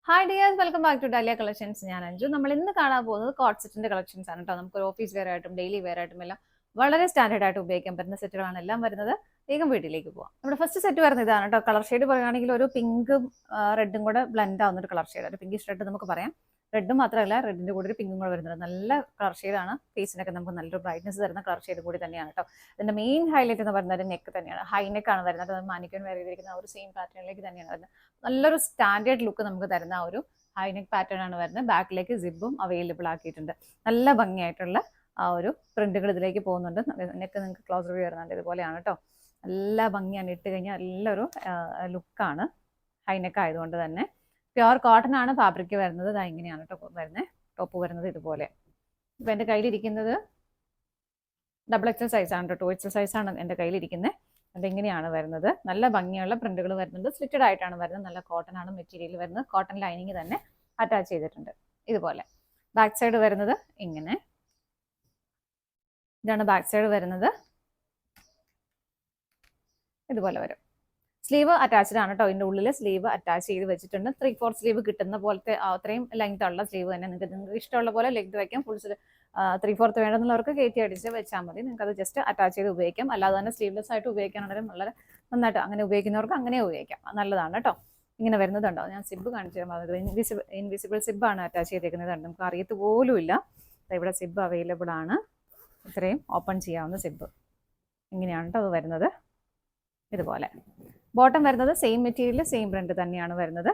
Hi dears, welcome back to Dahlia collections. ഞാൻ അഞ്ജു. നമ്മൾ ഇന്ന് കാണാൻ പോകുന്നത് കോട്ട് സെറ്റിന്റെ കളക്ഷൻസ് ആണ് കേട്ടോ. നമുക്ക് ഓഫീസ് വെയർ ആയിട്ടും ഡെയിലി വെയർ ആയിട്ടും എല്ലാം വളരെ സ്റ്റാൻഡേർഡ് ആയിട്ട് ഉപയോഗിക്കാൻ പറ്റുന്ന സെറ്റുകളാണ് എല്ലാം വരുന്നത്. വേഗം വീട്ടിലേക്ക് പോവാം. നമ്മുടെ ഫസ്റ്റ് സെറ്റ് വരുന്നത് ഇതാണ് കേട്ടോ. കളർ ഷെയ്ഡ് പറയുകയാണെങ്കിൽ ഒരു പിങ്കും റെഡും കൂടെ ബ്ലെൻഡ് ആവുന്ന ഒരു കളർ ഷെയ്ഡ്. ഒരു പിങ്കിഷ് റെഡ് നമുക്ക് പറയാം. റെഡും മാത്രമല്ല, റെഡിന്റെ കൂടെ ഒരു പിങ്കും കൂടെ വരുന്നത് നല്ല കളർ ഷെയ്ഡാണ്. ഫേസിനൊക്കെ നമുക്ക് നല്ലൊരു ബ്രൈറ്റ്നസ് തരുന്ന കളർ ഷെയ്ഡ് കൂടി തന്നെയാണ് കേട്ടോ. ഇതിന്റെ മെയിൻ ഹൈലൈറ്റ് എന്ന് പറയുന്നത് നെക്ക് തന്നെയാണ്. ഹൈ നെക്ക് ആണ് വരുന്നത്. മാനിക്യൂർ വെയർ ചെയ്തിരിക്കുന്ന ഒരു സെയിം പാറ്റേണിലേക്ക് തന്നെയാണ് വരുന്നത്. നല്ലൊരു സ്റ്റാൻഡേർഡ് ലുക്ക് നമുക്ക് തരുന്ന ഒരു ഹൈനെക്ക് പാറ്റേൺ ആണ് വരുന്നത്. ബാക്കിലേക്ക് സിബും അവൈലബിൾ ആക്കിയിട്ടുണ്ട്. നല്ല ഭംഗിയായിട്ടുള്ള ആ ഒരു പ്രിന്റുകൾ ഇതിലേക്ക് പോകുന്നുണ്ട്. നെക്ക് നിങ്ങൾക്ക് ക്ലോസ് റിവ്യൂ വരുന്നുണ്ട്. ഇതുപോലെയാണ് കേട്ടോ. നല്ല ഭംഗിയാണ്. ഇട്ട് കഴിഞ്ഞാൽ നല്ലൊരു ലുക്കാണ്. ഹൈനെക്ക് ആയതുകൊണ്ട് തന്നെ പ്യുവർ കോട്ടൺ ആണ് ഫാബ്രിക് വരുന്നത്. ഇതാ ഇങ്ങനെയാണ് കേട്ടോ വരുന്നത്. ടോപ്പ് വരുന്നത് ഇതുപോലെ. ഇപ്പം എൻ്റെ കയ്യിലിരിക്കുന്നത് ഡബിൾ എക്സൽ സൈസാണ് കേട്ടോ. 2XL സൈസാണ് എൻ്റെ കയ്യിലിരിക്കുന്നത്. അതിങ്ങനെയാണ് വരുന്നത്. നല്ല ഭംഗിയുള്ള പ്രിന്റുകൾ വരുന്നുണ്ട്. സ്ലിറ്റഡ് ആയിട്ടാണ് വരുന്നത്. നല്ല കോട്ടൺ ആണ് മെറ്റീരിയൽ വരുന്നത്. കോട്ടൺ ലൈനിങ് തന്നെ അറ്റാച്ച് ചെയ്തിട്ടുണ്ട്. ഇതുപോലെ ബാക്ക് സൈഡ് വരുന്നത് ഇങ്ങനെ. ഇതാണ് ബാക്ക് സൈഡ് വരുന്നത്. ഇതുപോലെ വരും. സ്ലീവ് അറ്റാച്ച്ഡ് ആണ് കേട്ടോ. ഇതിൻ്റെ ഉള്ളിൽ സ്ലീവ് അറ്റാച്ച് ചെയ്ത് വെച്ചിട്ടുണ്ട്. 3/4 സ്ലീവ് കിട്ടുന്ന പോലത്തെ അത്രയും ലെങ്ത് ഉള്ള സ്ലീവ് തന്നെ. നിങ്ങൾക്ക് ഇഷ്ടമുള്ള പോലെ ലെങ്ത് വയ്ക്കാം. ഫുൾ 3/4 വേണമെന്നുള്ളവർക്ക് കയറ്റി അടിച്ച് വെച്ചാൽ മതി. നിങ്ങൾക്ക് അത് ജസ്റ്റ് അറ്റാച്ച് ചെയ്ത് ഉപയോഗിക്കാം. അല്ലാതെ തന്നെ സ്ലീവ്ലെസ് ആയിട്ട് ഉപയോഗിക്കാനാണെങ്കിലും വളരെ നന്നായിട്ട് അങ്ങനെ ഉപയോഗിക്കുന്നവർക്ക് അങ്ങനെ ഉപയോഗിക്കാം. നല്ലതാണ് കേട്ടോ. ഇങ്ങനെ വരുന്നതുണ്ടോ? ഞാൻ സിബ് കാണിച്ചു തരാം. ഇൻവിസിബിൾ സിബാണ് അറ്റാച്ച് ചെയ്തേക്കുന്നത്. നമുക്ക് അറിയത്ത് പോലും ഇല്ല. ഇവിടെ സിബ് അവൈലബിൾ ആണ്. ഇത്രയും ഓപ്പൺ ചെയ്യാവുന്ന സിബ്. ഇങ്ങനെയാണ് കേട്ടോ അത് വരുന്നത്. ഇതുപോലെ ബോട്ടം വരുന്നത് സെയിം മെറ്റീരിയൽ സെയിം പ്രിന്റ് തന്നെയാണ് വരുന്നത്.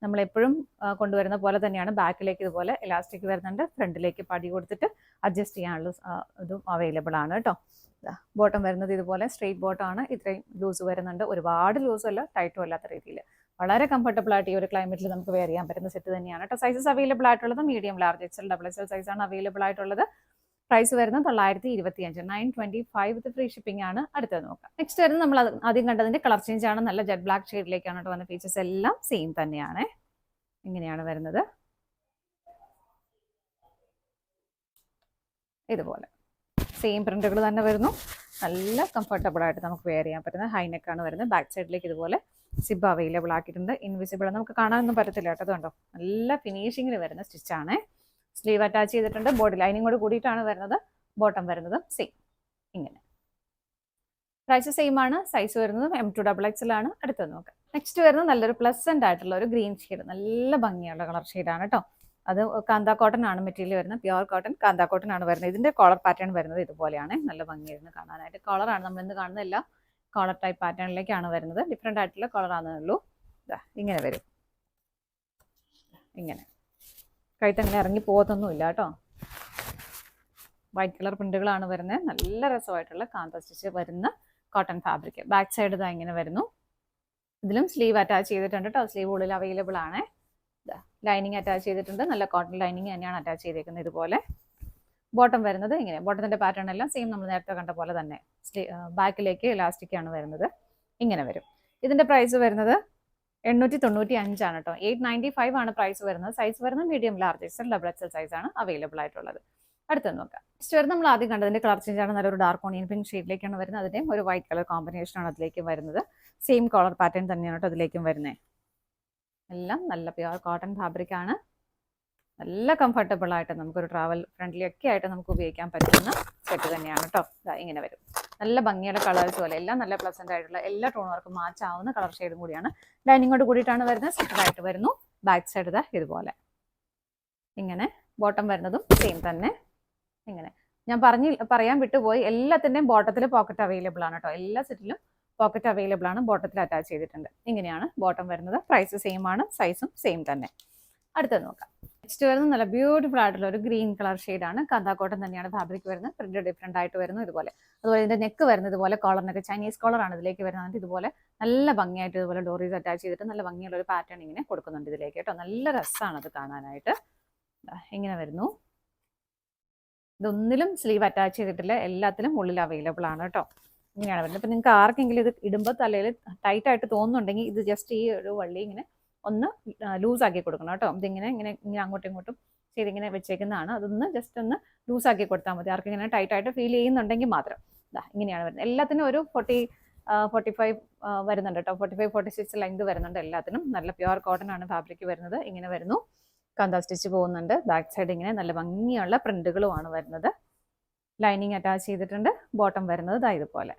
നമ്മൾ എപ്പോഴും കൊണ്ടുവരുന്ന പോലെ തന്നെയാണ്. ബാക്കിലേക്ക് ഇതുപോലെ ഇലാസ്റ്റിക് വരുന്നുണ്ട്. ഫ്രണ്ടിലേക്ക് പടി കൊടുത്തിട്ട് അഡ്ജസ്റ്റ് ചെയ്യാനുള്ള ഇതും അവൈലബിൾ ആണ് കേട്ടോ. ബോട്ടം വരുന്നത് ഇതുപോലെ സ്ട്രെയിറ്റ് ബോട്ടം ആണ്. ഇത്രയും ലൂസ് വരുന്നുണ്ട്. ഒരുപാട് ലൂസും അല്ല ടൈറ്റും അല്ലാത്ത രീതിയിൽ വളരെ കംഫർട്ടബിൾ ആയിട്ട് ഈ ഒരു ക്ലൈമറ്റിൽ നമുക്ക് വെയർ ചെയ്യാൻ പറ്റുന്ന സെറ്റ് തന്നെയാണ് കേട്ടോ. സൈസസ് അവൈലബിൾ ആയിട്ടുള്ളത് medium, large, XL, double XL സൈസാണ് അവൈലബിൾ ആയിട്ടുള്ളത്. പ്രൈസ് വരുന്നത് 925, 925 വിത്ത് ഫ്രീ ഷിപ്പിംഗ് ആണ്. അടുത്തത് നോക്കാം. നെക്സ്റ്റ് വരുന്നത് നമ്മൾ ആദ്യം കണ്ടതിന്റെ കളർ ചേഞ്ച് ആണ്. നല്ല ജെറ്റ് ബ്ലാക്ക് ഷെയ്ഡിലേക്കാണ് കേട്ടോ വന്ന. ഫീച്ചേഴ്സ് എല്ലാം സെയിം തന്നെയാണ്. ഇങ്ങനെയാണ് വരുന്നത്. ഇതുപോലെ സെയിം പ്രിന്റുകൾ തന്നെ വരുന്നു. നല്ല കംഫർട്ടബിൾ ആയിട്ട് നമുക്ക് വെയർ ചെയ്യാൻ പറ്റുന്ന ഹൈനെക്ക് ആണ് വരുന്നത്. ബാക്ക് സൈഡിലേക്ക് ഇതുപോലെ സിബ് അവൈലബിൾ ആക്കിയിട്ടുണ്ട്. ഇൻവിസിബിൾ നമുക്ക് കാണാനൊന്നും പറ്റത്തില്ല കേട്ടോ. അതുകൊണ്ടോ നല്ല ഫിനിഷിങ്ങിൽ വരുന്ന സ്റ്റിച്ചാണ്. സ്ലീവ് അറ്റാച്ച് ചെയ്തിട്ടുണ്ട്. ബോഡി ലൈനിങ്ങോട് കൂടിയിട്ടാണ് വരുന്നത്. ബോട്ടം വരുന്നത് സെയിം. ഇങ്ങനെ പ്രൈസ് സെയിം ആണ്. സൈസ് വരുന്നത് M2XXL ആണ്. അടുത്തത് നോക്കാം. നെക്സ്റ്റ് വരുന്നത് നല്ലൊരു പ്ലസന്റ് ആയിട്ടുള്ള ഒരു ഗ്രീൻ ഷെയ്ഡ്. നല്ല ഭംഗിയുള്ള കളർ ഷെയ്ഡാണ് കേട്ടോ. അത് കാന്ത കോട്ടൺ ആണ് മെറ്റീരിയൽ വരുന്നത്. പ്യുവർ കോട്ടൺ കാന്ത കോട്ടൺ ആണ് വരുന്നത്. ഇതിന്റെ കോളർ പാറ്റേൺ വരുന്നത് ഇതുപോലെയാണ്. നല്ല ഭംഗിയായിരുന്നു കാണാനായിട്ട്. കോളറാണ് നമ്മൾ ഇന്ന് കാണുന്ന എല്ലാം കോളർ ടൈപ്പ് പാറ്റേണിലേക്കാണ് വരുന്നത്. ഡിഫറെന്റ് ആയിട്ടുള്ള കളറാണെന്നേ ഉള്ളൂ. ഇങ്ങനെ വരും. ഇങ്ങനെ കഴുത്തങ്ങനെ ഇറങ്ങി പോകത്തൊന്നുമില്ല കേട്ടോ. വൈറ്റ് കളർ പ്രിന്റുകളാണ് വരുന്നത്. നല്ല രസമായിട്ടുള്ള കാന്ത സ്റ്റിച്ച് വരുന്ന കോട്ടൺ ഫാബ്രിക്. ബാക്ക് സൈഡ് ഇതാ ഇങ്ങനെ വരുന്നു. ഇതിലും സ്ലീവ് അറ്റാച്ച് ചെയ്തിട്ടുണ്ട് കേട്ടോ. സ്ലീവ് ഉള്ളിൽ അവൈലബിൾ ആണ്. ലൈനിങ് അറ്റാച്ച് ചെയ്തിട്ടുണ്ട്. നല്ല കോട്ടൺ ലൈനിങ് തന്നെയാണ് അറ്റാച്ച് ചെയ്തേക്കുന്നത്. ഇതുപോലെ ബോട്ടം വരുന്നത് ഇങ്ങനെ. ബോട്ടത്തിന്റെ പാറ്റേൺ എല്ലാം സെയിം നമ്മൾ നേരത്തെ കണ്ട പോലെ തന്നെ. ബാക്കിലേക്ക് ഇലാസ്റ്റിക് ആണ് വരുന്നത്. ഇങ്ങനെ വരും. ഇതിന്റെ പ്രൈസ് വരുന്നത് 895 ആണ് കേട്ടോ. 895 ആണ് പ്രൈസ് വരുന്നത്. സൈസ് വരുന്നത് medium, large, XL, double XL size ആണ് അവൈലബിൾ ആയിട്ടുള്ളത്. അടുത്ത് നോക്കാം. നെക്സ്റ്റ് വരുന്നത് നമ്മൾ ആദ്യം കണ്ടതിന്റെ കളർ ചേഞ്ച് ആണ്. നല്ലൊരു ഡാർക്ക് ഓണിയൻ പിങ്ക് ഷെയ്ഡിലേക്കാണ് വരുന്നത്. അതിന്റെയും ഒരു വൈറ്റ് കളർ കോമ്പിനേഷൻ ആണ് അതിലേക്കും വരുന്നത്. സെയിം കളർ പാറ്റേൺ തന്നെയാണ് കേട്ടോ അതിലേക്കും വരുന്നത്. എല്ലാം നല്ല പ്യുവർ കോട്ടൺ ഫാബ്രിക് ആണ്. നല്ല കംഫർട്ടബിൾ ആയിട്ട് നമുക്കൊരു ട്രാവൽ ഫ്രണ്ട്ലി ഒക്കെ ആയിട്ട് നമുക്ക് ഉപയോഗിക്കാൻ പറ്റുന്ന സെറ്റ് തന്നെയാണ് കേട്ടോ. ഇങ്ങനെ വരും. നല്ല ഭംഗിയുള്ള കളേഴ്സ് പോലെ എല്ലാം നല്ല പ്ലസന്റ് ആയിട്ടുള്ള എല്ലാ ടോണുകൾക്കും മാച്ച് ആവുന്ന കളർ ഷെയ്ഡും കൂടിയാണ്. ലൈനിങ്ങോട് കൂടിയിട്ടാണ് വരുന്നത്. സ്റ്റിച്ചഡ് ആയിട്ട് വരുന്നു. ബാക്ക് സൈഡ് ഇതാ ഇതുപോലെ. ഇങ്ങനെ ബോട്ടം വരുന്നതും സെയിം തന്നെ. ഇങ്ങനെ ഞാൻ പറയാൻ വിട്ടുപോയി. എല്ലാത്തിൻ്റെയും ബോട്ടത്തിൽ പോക്കറ്റ് അവൈലബിൾ ആണ് കേട്ടോ. എല്ലാ സെറ്റിലും പോക്കറ്റ് അവൈലബിൾ ആണ്. ബോട്ടത്തിൽ അറ്റാച്ച് ചെയ്തിട്ടുണ്ട്. ഇങ്ങനെയാണ് ബോട്ടം വരുന്നത്. പ്രൈസ് സെയിം ആണ്. സൈസും സെയിം തന്നെ. അടുത്തത് നോക്കാം. നെക്സ്റ്റ് വരുന്നത് നല്ല ബ്യൂട്ടിഫുൾ ആയിട്ടുള്ള ഒരു ഗ്രീൻ കളർ ഷെയ്ഡാണ്. കാന്ത കോട്ടൺ തന്നെയാണ് ഫാബ്രിക് വരുന്നത്. പ്രിന്റ് ഡിഫറെന്റ് ആയിട്ട് വരുന്നു. ഇതുപോലെ അതുപോലെ ഇതിന്റെ നെക്ക് വരുന്നത് ഇതുപോലെ കോളറിനൊക്കെ ചൈനീസ് കോളറാണ് ഇതിലേക്ക് വരുന്നത്. ഇതുപോലെ നല്ല ഭംഗിയായിട്ട് ഇതുപോലെ ഡോറീസ് അറ്റാച്ച് ചെയ്തിട്ട് നല്ല ഭംഗിയുള്ള ഒരു പാറ്റേൺ ഇങ്ങനെ കൊടുക്കുന്നുണ്ട് ഇതിലേക്ക് കേട്ടോ. നല്ല രസമാണ് അത് കാണാനായിട്ട്. ഇങ്ങനെ വരുന്നു. ഇതൊന്നിലും സ്ലീവ് അറ്റാച്ച് ചെയ്തിട്ടില്ല. എല്ലാത്തിലും ഉള്ളിൽ അവൈലബിൾ ആണ് കേട്ടോ. ഇങ്ങനെയാണ് വരുന്നത്. അപ്പം നിങ്ങൾക്ക് ആർക്കെങ്കിലും ഇത് ഇടുമ്പോൾ തലയിൽ ടൈറ്റ് ആയിട്ട് തോന്നുന്നുണ്ടെങ്കിൽ ഇത് ജസ്റ്റ് ഈ ഒരു വള്ളി ഇങ്ങനെ ഒന്ന് ലൂസാക്കി കൊടുക്കണം കേട്ടോ. ഇതിങ്ങനെ ഇങ്ങനെ ഇങ്ങനെ അങ്ങോട്ടും ഇങ്ങോട്ടും ചെയ്തിങ്ങനെ വെച്ചേക്കുന്നതാണ്. അതൊന്ന് ജസ്റ്റ് ഒന്ന് ലൂസാക്കി കൊടുത്താൽ മതി. ആർക്കിങ്ങനെ ടൈറ്റ് ആയിട്ട് ഫീൽ ചെയ്യുന്നുണ്ടെങ്കിൽ മാത്രം. ഇങ്ങനെയാണ് വരുന്നത്. എല്ലാത്തിനും ഒരു 40 45 വരുന്നുണ്ട് കേട്ടോ. 45-46 ലെങ്ത് വരുന്നുണ്ട് എല്ലാത്തിനും. നല്ല പ്യുവർ കോട്ടൺ ആണ് ഫാബ്രിക് വരുന്നത്. ഇങ്ങനെ വരുന്നു. കാന്ത സ്റ്റിച്ച് പോകുന്നുണ്ട്. ബാക്ക് സൈഡ് ഇങ്ങനെ നല്ല ഭംഗിയുള്ള പ്രിന്റുകളുമാണ് വരുന്നത്. ലൈനിങ് അറ്റാച്ച് ചെയ്തിട്ടുണ്ട്. ബോട്ടം വരുന്നത് ഇതുപോലെ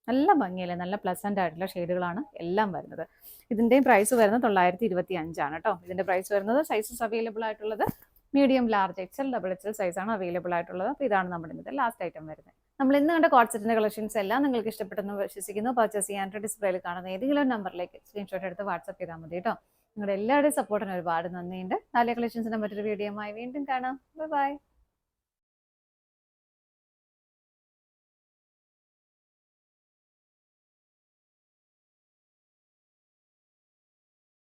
നല്ല ഭംഗിയല്ലേ, നല്ല പ്ലസന്റ് ആയിട്ടുള്ള ഷെയ്ഡുകളാണ് എല്ലാം വരുന്നത്. ഇതിന്റെയും പ്രൈസ് വരുന്നത് 925 ആണ് കേട്ടോ. ഇതിന്റെ പ്രൈസ് വരുന്നത്. സൈസസ് അവൈലബിൾ ആയിട്ടുള്ളത് medium, large, XL, double XL സൈസാണ് അവൈലബിൾ ആയിട്ടുള്ളത്. അപ്പോൾ ഇതാണ് നമ്മുടെ ഇന്നത്തെ ലാസ്റ്റ് ഐറ്റം വരുന്നത്. നമ്മൾ ഇന്ന് കണ്ട കോട്ട് സെറ്റിന്റെ കളക്ഷൻസ് എല്ലാം നിങ്ങൾക്ക് ഇഷ്ടപ്പെട്ടെന്ന് വിശ്വസിക്കുന്നു. പർച്ചേസ് ചെയ്യാനായിട്ട് ഡിസ്പ്ലേയിൽ കാണുന്ന ഏതെങ്കിലും നമ്പറിലേക്ക് സ്ക്രീൻഷോട്ട് എടുത്ത് വാട്സ്ആപ്പ് ചെയ്താൽ മതി കേട്ടോ. നിങ്ങളുടെ എല്ലാവരുടെയും സപ്പോർട്ടിന് ഒരുപാട് നന്ദിയുണ്ട്. നാളെ കളക്ഷൻസിന്റെ മറ്റൊരു വീഡിയോയുമായി വീണ്ടും കാണാം. Bye bye.